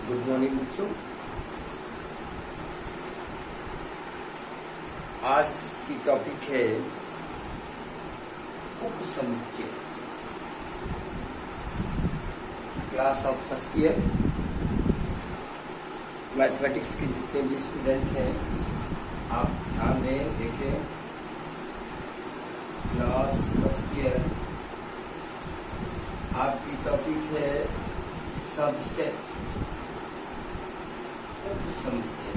Good morning बच्चों। आज की टॉपिक है उपसमुच्चय। Class of first year mathematics के जितने भी स्टूडेंट हैं आप ध्यान दें, देखें। क्लास फर्स्ट ईयर आपकी टॉपिक है सबसेट उपसमुच्चय।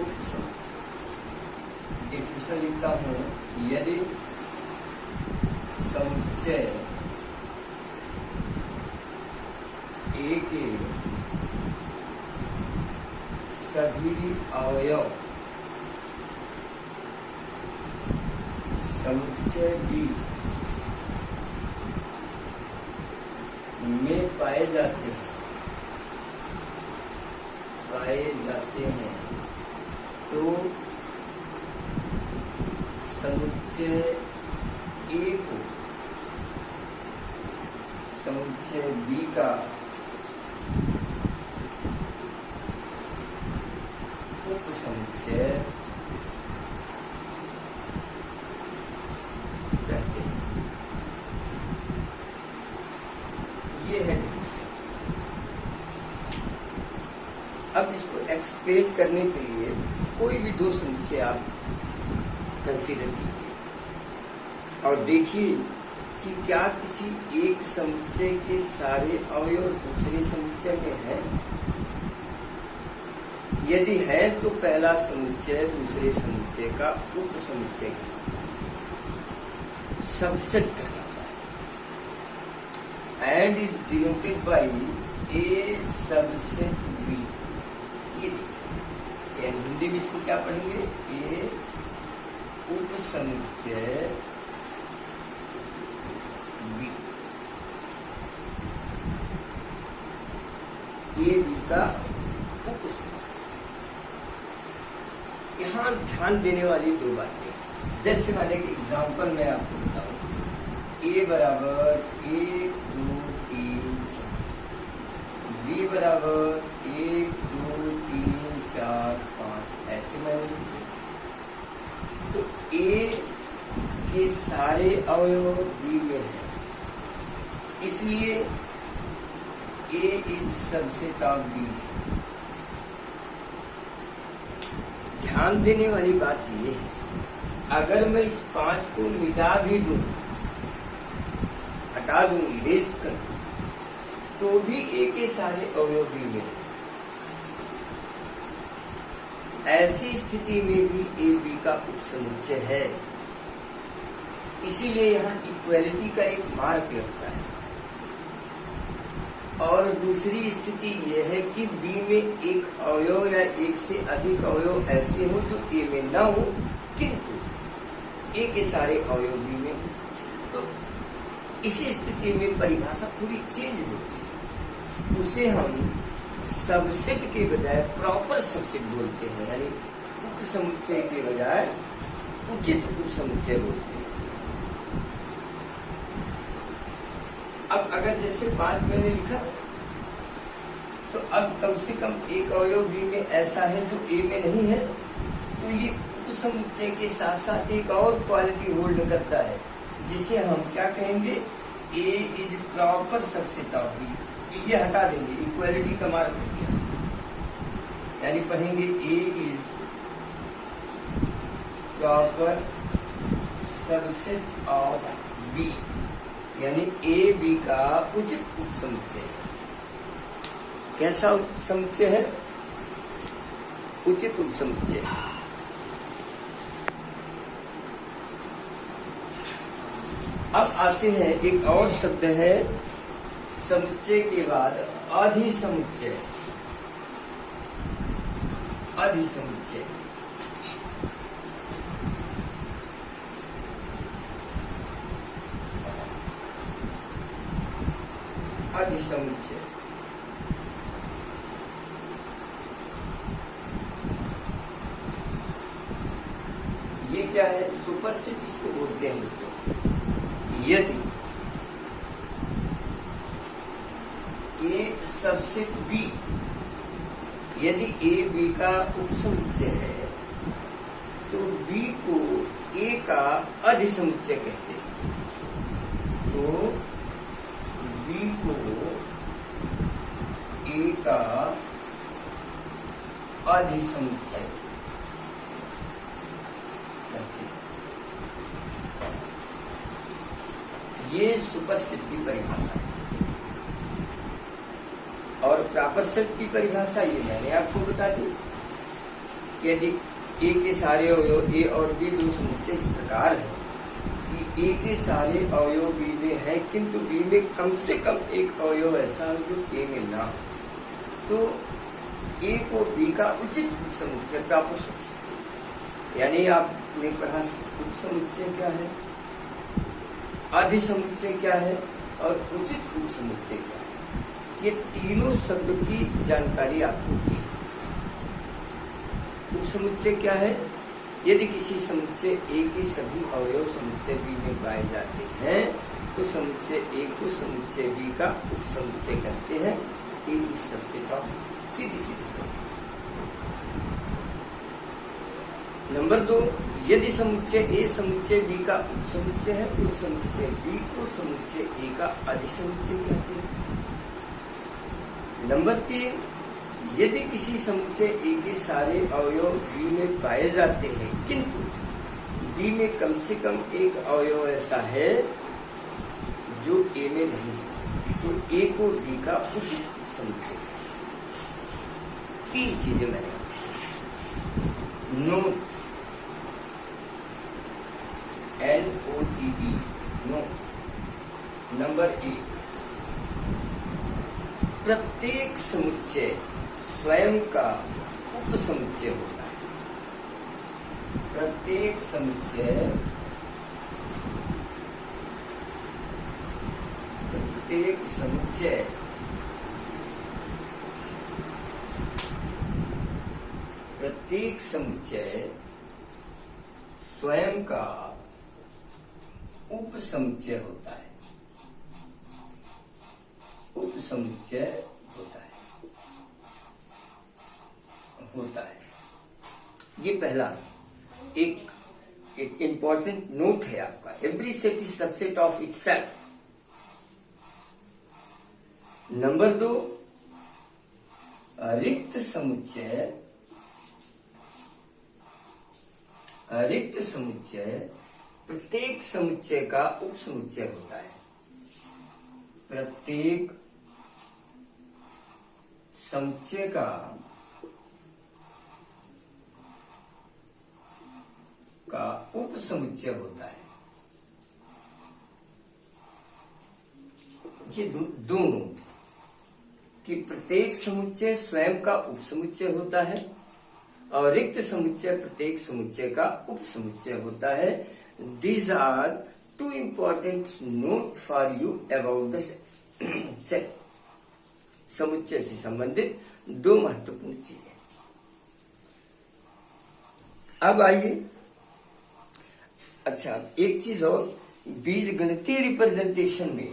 उपसमुच्चय डिफिनेशन लिखता हूं, यदि समुच्चय ए के सभी अवयव समुच्चय बी में पाए जाते हैं तो समुच्चय ए को समुच्चय बी का उपसमुच्चय कहते हैं। ये है डिफिनेशन। अब इसको एक्सप्लेन करने के लिए कोई भी दो समुच्चय आप कंसीडर कीजिए और देखिए कि क्या किसी एक समुच्चय के सारे अवयव दूसरे समुच्चय में हैं। यदि है तो पहला समुच्चय दूसरे समुच्चय का उपसमुच्चय सबसेट कहलाता है and is denoted by A subset B. ये हिंदी में इसको क्या पढ़ेंगे? ए उपसमुच्चय बी, ए बी का उपसमुच्चय। यहाँ ध्यान देने वाली दो बातें, जैसे मैंने एक एग्जाम्पल मैं आपको बताऊं, ए बराबर 1 2 3 4, बी बराबर 1 2 3 4 5, ऐसे मैंने तो ए के सारे अवयव बी में है, इसलिए ए इज सबसेट ऑफ बी। ध्यान देने वाली बात ये है, अगर मैं इस 5 को मिटा भी दूं, हटा दूं, इरेज कर दूं, तो भी ए के सारे अवयव बी में है। ऐसी स्थिति में भी ए बी का उपसमुच्चय है, इसीलिए यहाँ इक्वलिटी का एक मार्क लगता है। और दूसरी स्थिति यह है कि बी में एक अवयव या एक से अधिक अवयव ऐसे हो जो ए में ना हो, किंतु ए के सारे अवयव बी में हो। तो इसी स्थिति में परिभाषा थोड़ी चेंज होती है, उसे हम सबसेट के बजाय प्रॉपर सबसेट बोलते हैं, यानी उपसमुच्चय के बजाय उचित उपसमुच्चय बोलते हैं। अब अगर जैसे 5 मैंने लिखा, तो अब कम से कम एक अवयव बी में ऐसा है जो ए में नहीं है, तो ये उपसमुच्चय के साथ साथ एक और क्वालिटी होल्ड करता है, जिसे हम क्या कहेंगे? A is proper subset of B. ये हटा देंगे, इक्वलिटी का मार्क हो गया, यानी पढ़ेंगे A is proper subset of B, यानी ए बी का उचित उपसमुच्चय। कैसा उपसमुच्चय है? उचित उपसमुच्चय। अब आते हैं, एक और शब्द है समुच्चय के बाद अधिसमुच्चय। अधिसमुच्चय अधिसमुच्चय ये क्या है? सुपरसेट इसको बोलते हैं बच्चों। यदि ए सबसेट बी, यदि ए बी का उपसमुच्चय है तो बी को ए का अधिसमुच्चय कहते हैं। तो बी को ए का अधिसमुच्चय कहते हैं। ये सुपरसेट की परिभाषा है। और प्रॉपर सेट की परिभाषा ये मैंने आपको बता दी कि यदि ए के सारे अवयव ए और बी दो समुच्चय इस प्रकार है कि ए के सारे अवयव बी में है किंतु बी में कम से कम एक अवयव ऐसा जो ए में ना हो, तो ए को बी का उचित उपसमुच्चय प्राप्त हो सकता। यानी आपने पढ़ा उपसमुच्चय क्या है, अधिसमुच्चय क्या है और उचित उपसमुच्चय क्या है। ये तीनों शब्द की जानकारी आपको दी। उपसमुच्चय क्या है? यदि किसी समुच्चय ए के सभी अवयव समुच्चय बी में पाए जाते हैं तो समुच्चय ए को समुच्चय बी का उपसमुच्चय कहते हैं। ये इस सबसे का सीधी सीधी। नंबर 2, यदि समुच्चय ए समुच्चय बी का उपसमुच्चय है तो समुच्चय बी को समुच्चय ए का अधिसमुच्चय कहते हैं। नंबर 3, यदि किसी समुच्चय ए के सारे अवयव बी में पाए जाते हैं किंतु बी में कम से कम एक अवयव ऐसा है जो ए में नहीं है, तो ए को बी का उचित समुच्चय। 3 चीजें मैंने नोट, NOTE, नोट। नंबर 1, प्रत्येक समुच्चय स्वयं का उपसमुच्चय होता है। प्रत्येक समुच्चय स्वयं का उपसमुच्चय होता है। उपसमुच्चय होता है। ये पहला एक इंपॉर्टेंट नोट है आपका। Every set is subset of itself. Number 2, रिक्त समुच्चय प्रत्येक समुच्चय का उपसमुच्चय होता है। प्रत्येक समुच्चय का उपसमुच्चय होता है। ये दोनों कि प्रत्येक समुच्चय स्वयं का उपसमुच्चय होता है और रिक्त समुच्चय प्रत्येक समुच्चय का उपसमुच्चय होता है। These are 2 important note for you about the set. समुच्चय से संबंधित 2 महत्वपूर्ण चीजें। अब आइए, अच्छा एक चीज और, बीजगणितीय रिप्रेजेंटेशन में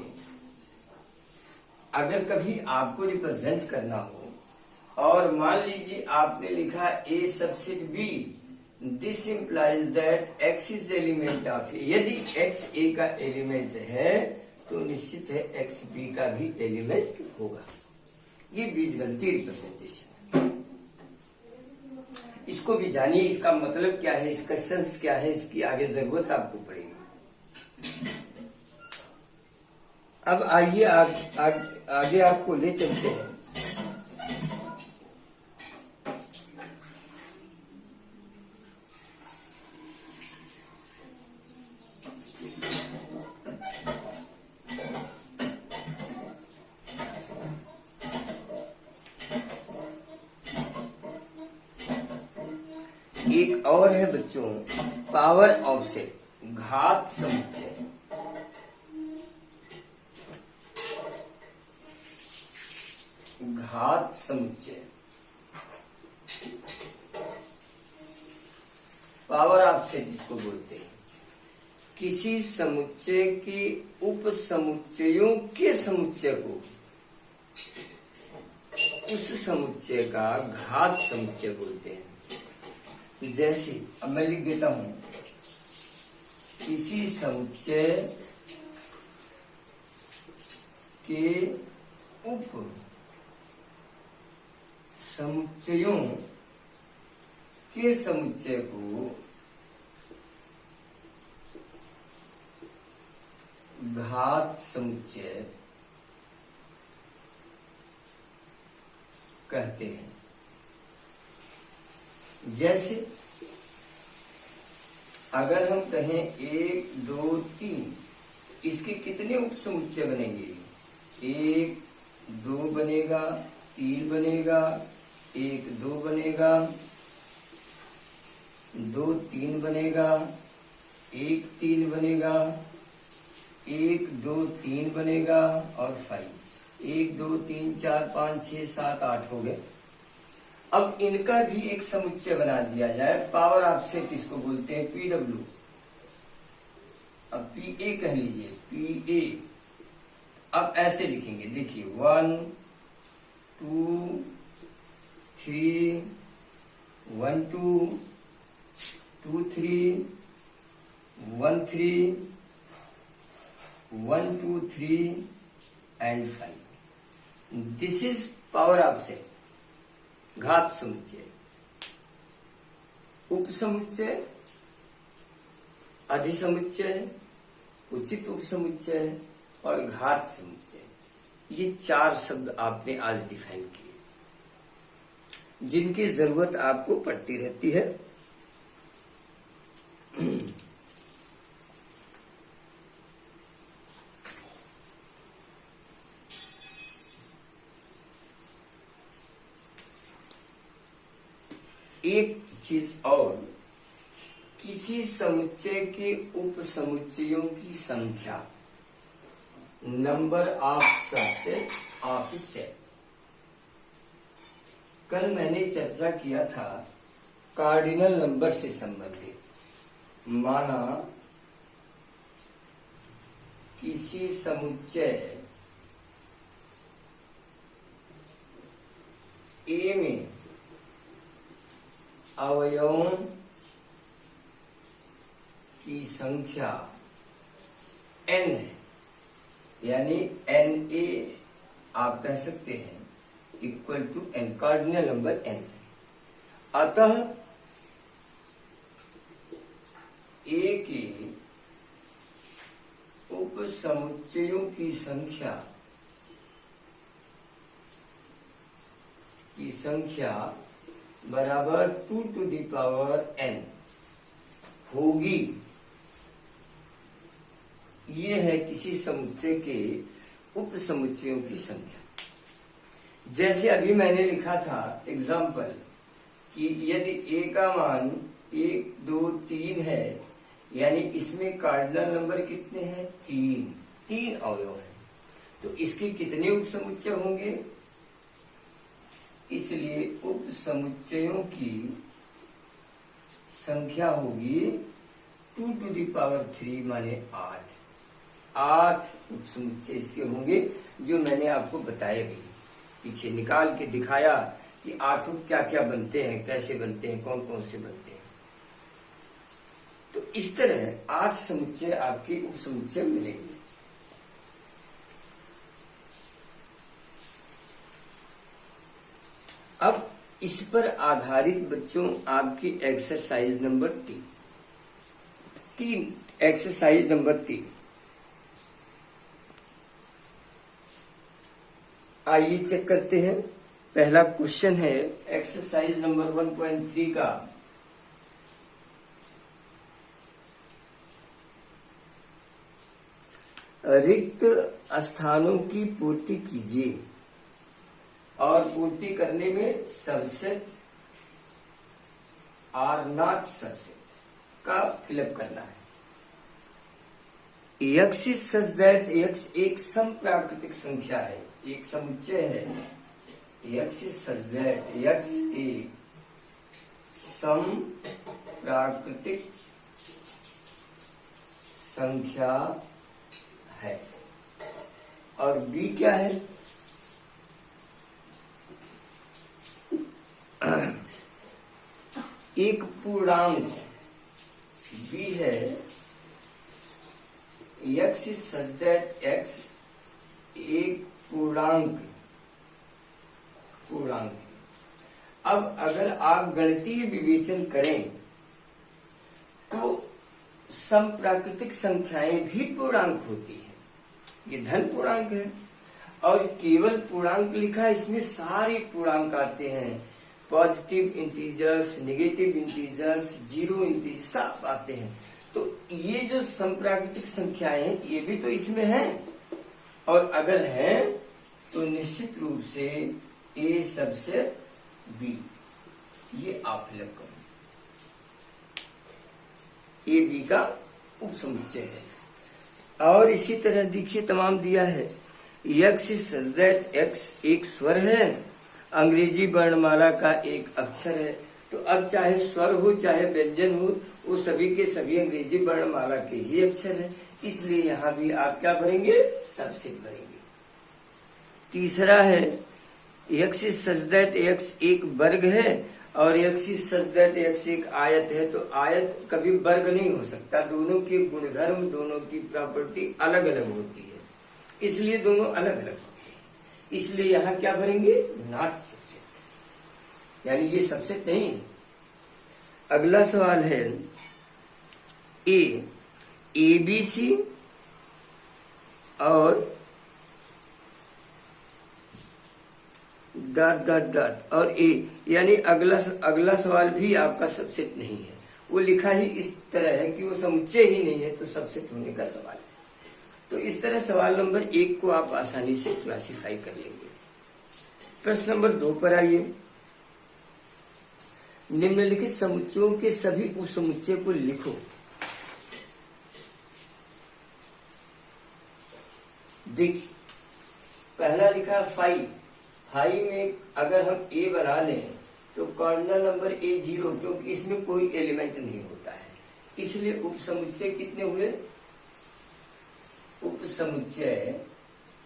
अगर कभी आपको रिप्रेजेंट करना हो और मान लीजिए आपने लिखा A subset B, this implies that X is element of A. यदि एक्स ए का एलिमेंट है तो निश्चित है एक्स बी का भी एलिमेंट होगा। ये बीजगणितीय रिप्रेजेंटेशन है। इसको भी जानिए, इसका मतलब क्या है, इसका सेंस क्या है, इसकी आगे जरूरत आपको पड़ेगी। अब आइए आगे आपको ले चलते हैं। एक और है बच्चों, पावर ऑफ सेट, घात समुच्चय। घात समुच्चय, पावर ऑफ सेट जिसको बोलते हैं, किसी समुच्चय के उपसमुच्चयों के समुच्चय को उस समुच्चय का घात समुच्चय बोलते हैं। जैसे अब मैं लिख देता हूं, किसी समुच्चय के उप समुच्चयों के समुच्चय को घात समुच्चय कहते हैं। जैसे अगर हम कहें 1 2 3, इसके कितने उप समुच्चय बनेंगे? 1 2 बनेगा, 3 बनेगा, 1 2 बनेगा, 2 3 बनेगा, 1 3 बनेगा, 1 2 3 बनेगा और 5, 1 2 3 4 5 6 7 8 हो गए। अब इनका भी एक समुच्चय बना दिया जाए, पावर ऑफ सेट इसको बोलते हैं, PW। अब PA कह लीजिए, PA। अब ऐसे लिखेंगे, देखिए 1 2 3 1 2 2 3 1 3 1 2 3 and 5। This is power of set, घात समुच्चय। उप समुच्चय, अधिसमुच्चय, उचित उप समुच्चय और घात समुच्चय, ये 4 शब्द आपने आज डिफाइन किए, जिनकी जरूरत आपको पड़ती रहती है। एक चीज और, किसी समुच्चय के उप समुच्चयों की संख्या, number of subset of set. कल मैंने चर्चा किया था कार्डिनल नंबर से संबंधित। माना किसी समुच्चय ए में अवयवों की संख्या n है, यानी Na आप कह सकते हैं equal to n, cardinal number n। अतः A के उप समुच्चयों की संख्या बराबर 2 to the power n होगी। ये है किसी समुच्चय के उप समुच्चयों की संख्या। जैसे अभी मैंने लिखा था एग्जाम्पल कि यदि a का मान 1 2 3 है, यानी इसमें कार्डिनल नंबर कितने हैं? 3 अवयव है, तो इसके कितने उप समुच्चय होंगे? इसलिए उप समुच्चयों की संख्या होगी 2 to the power 3 माने 8 उप समुच्चय इसके होंगे, जो मैंने आपको बताया भी, पीछे निकाल के दिखाया कि 8 क्या क्या बनते हैं, कैसे बनते हैं, कौन कौन से बनते हैं। तो इस तरह 8 समुच्चय आपके उप समुच्चय मिलेंगे। अब इस पर आधारित बच्चों आपकी एक्सरसाइज नंबर 3, एक्सरसाइज नंबर 3। आइए चेक करते हैं। पहला क्वेश्चन है एक्सरसाइज नंबर 1.3 का। रिक्त स्थानों की पूर्ति कीजिए और पूर्ति करने में सबसेट और नॉट सबसेट का फिलअप करना है। x is such that x एक सम प्राकृतिक संख्या है, एक समुच्चय है। x is such that x एक सम प्राकृतिक संख्या है। और b क्या है? एक पूर्णांक b है, x is such that x एक पूर्णांक। अब अगर आप गणितीय विवेचन करें तो समप्राकृतिक संख्याएं भी पूर्णांक होती हैं। ये धन पूर्णांक है और केवल पूर्णांक लिखा, इसमें सारे पूर्णांक आते हैं, positive integers, negative integers, zero integers सब आते हैं। तो ये जो समप्राकृतिक संख्याएं हैं ये भी तो इसमें हैं, और अगर हैं तो निश्चित रूप से ए सबसे बी, ये आप फिलअप करो, ए बी का उपसमुच्चय है। और इसी तरह देखिए तमाम दिया है, x is such that x एक स्वर है, अंग्रेजी वर्णमाला का एक अक्षर है। तो अब चाहे स्वर हो चाहे व्यंजन हो, वो सभी के सभी अंग्रेजी वर्णमाला के ही अक्षर है, इसलिए यहां भी आप क्या भरेंगे, सबसेट भरेंगे। तीसरा है, x is such that x एक वर्ग है और x is such that x एक आयत है। तो आयत कभी वर्ग नहीं हो सकता, दोनों के गुणधर्म, दोनों की प्रॉपर्टी अलग अलग होती है, इसलिए दोनों अलग अलग होते हैं। इसलिए यहां क्या भरेंगे, नॉट सबसेट, यानी ये सबसेट नहीं है। अगला सवाल है, ए बी सी और डॉट डॉट डॉट और ए, यानी अगला सवाल भी आपका सबसेट नहीं है। वो लिखा ही इस तरह है कि वो समुच्चय ही नहीं है, तो सबसेट होने का सवाल है। तो इस तरह सवाल नंबर 1 को आप आसानी से क्लासिफाई कर लेंगे। प्रश्न नंबर 2 पर आइए। निम्नलिखित समुच्चयों के सभी उपसमुच्चय को लिखो। देखिए पहला लिखा 5 में अगर हम ए बना लें तो कॉर्डिनल नंबर ए 0, क्योंकि इसमें कोई एलिमेंट नहीं होता है, इसलिए उपसमुच्चय कितने हुए, उपसमुच्चय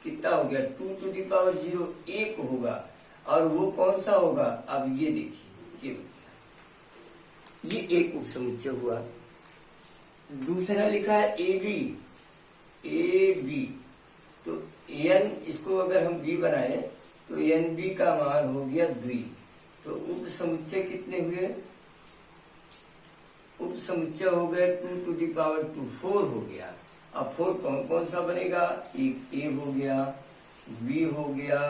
कितना हो गया, 2 to the power 0 एक होगा। और वो कौन सा होगा, अब ये देखिए, ये एक उपसमुच्चय हुआ। दूसरा लिखा है ए बी, तो एन, इसको अगर हम बी बनाए तो एन बी का मान हो गया 2। तो उपसमुच्चय कितने हुए, उपसमुच्चय हो गए 2 to the power 2, 4 हो गया। अब 4 कौन कौन सा बनेगा, एक ए हो गया, बी हो गया,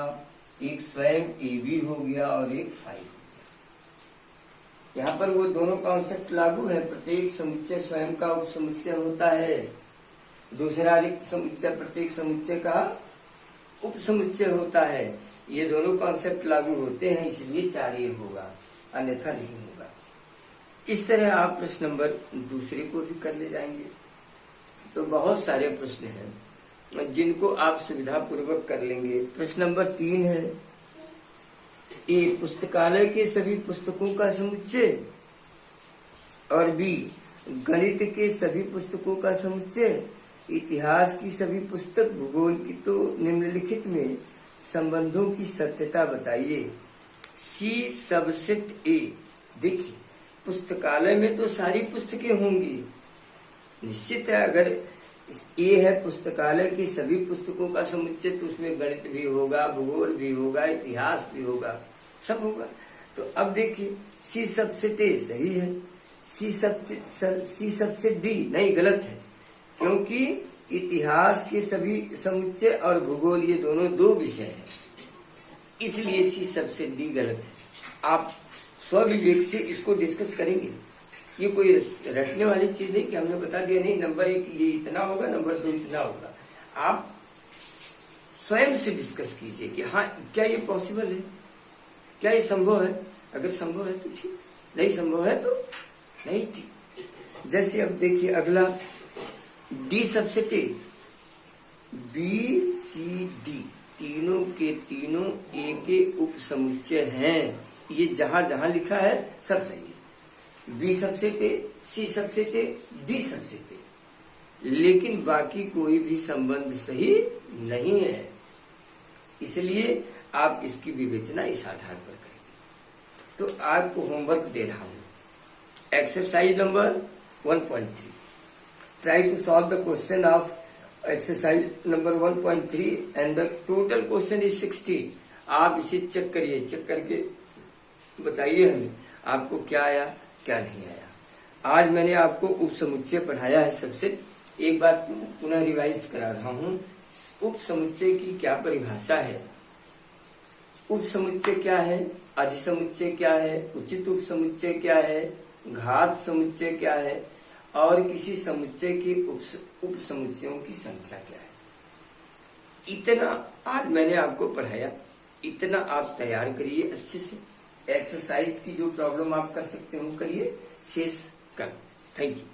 एक स्वयं ए बी हो गया और एक 5 हो गया। यहाँ पर वो दोनों कॉन्सेप्ट लागू है, प्रत्येक समुच्चय स्वयं का उपसमुच्चय होता है, दूसरा रिक्त समुच्चय प्रत्येक समुच्चय का उपसमुच्चय होता है। ये दोनों कॉन्सेप्ट लागू होते हैं, इसलिए 4 ये होगा, अन्यथा नहीं होगा। इस तरह आप प्रश्न नंबर 2 को भी कर ले जाएंगे। तो बहुत सारे प्रश्न हैं जिनको आप सुविधा पूर्वक कर लेंगे। प्रश्न नंबर 3 है, ए पुस्तकालय के सभी पुस्तकों का समुच्चय और बी गणित के सभी पुस्तकों का समुच्चय, इतिहास की सभी पुस्तक, भूगोल की। तो निम्नलिखित में संबंधों की सत्यता बताइए। सी सबसेट ए, देखिए पुस्तकालय में तो सारी पुस्तकें होंगी, निश्चित है। अगर ए है पुस्तकालय की सभी पुस्तकों का समुच्चय, तो उसमें गणित भी होगा, भूगोल भी होगा, इतिहास भी होगा, सब होगा। तो अब देखिए सी सबसेट ए सही है, सी सबसेट डी नहीं, गलत है, क्योंकि इतिहास के सभी समुच्चय और भूगोल ये दोनों 2 विषय हैं, इसलिए सी सबसेट डी गलत है। आप स्वविवेक से इसको डिस्कस करेंगे, ये कोई रटने वाली चीज नहीं कि हमने बता दिया नहीं नंबर 1 ये इतना होगा, नंबर 2 इतना होगा। आप स्वयं से डिस्कस कीजिए कि हाँ क्या ये पॉसिबल है, क्या ये संभव है। अगर संभव है तो ठीक, नहीं संभव है तो नहीं ठीक। जैसे अब देखिए अगला D subset A, B C D तीनों के तीनों ए के उपसमुच्चय हैं। ये जहां जहां लिखा है सब सही है, B subset A, C subset A, D subset A, लेकिन बाकी कोई भी संबंध सही नहीं है, इसलिए आप इसकी विवेचना इस आधार पर करेंगे। तो आपको होमवर्क दे रहा हूं, Exercise number 1.3. Try to solve the question of exercise number 1.3 and the total question is 16. आप इसे चेक करिए, चेक करके बताइए हमें आपको क्या आया क्या नहीं आया। आज मैंने आपको उपसमुच्चय पढ़ाया है। सबसे एक बार पुनः रिवाइज करा रहा हूँ। उपसमुच्चय की क्या परिभाषा है, उपसमुच्चय क्या है, अधिसमुच्चय क्या है, उचित उपसमुच्चय क्या है, घात समुच्चय क्या है और किसी समुच्चय के उपसमुच्चयों की संख्या क्या है। इतना आज मैंने आपको पढ़ाया, इतना आप तैयार करिए अच्छे से। एक्सरसाइज की जो प्रॉब्लम आप कर सकते हो करिए, शेष कर। Thank you.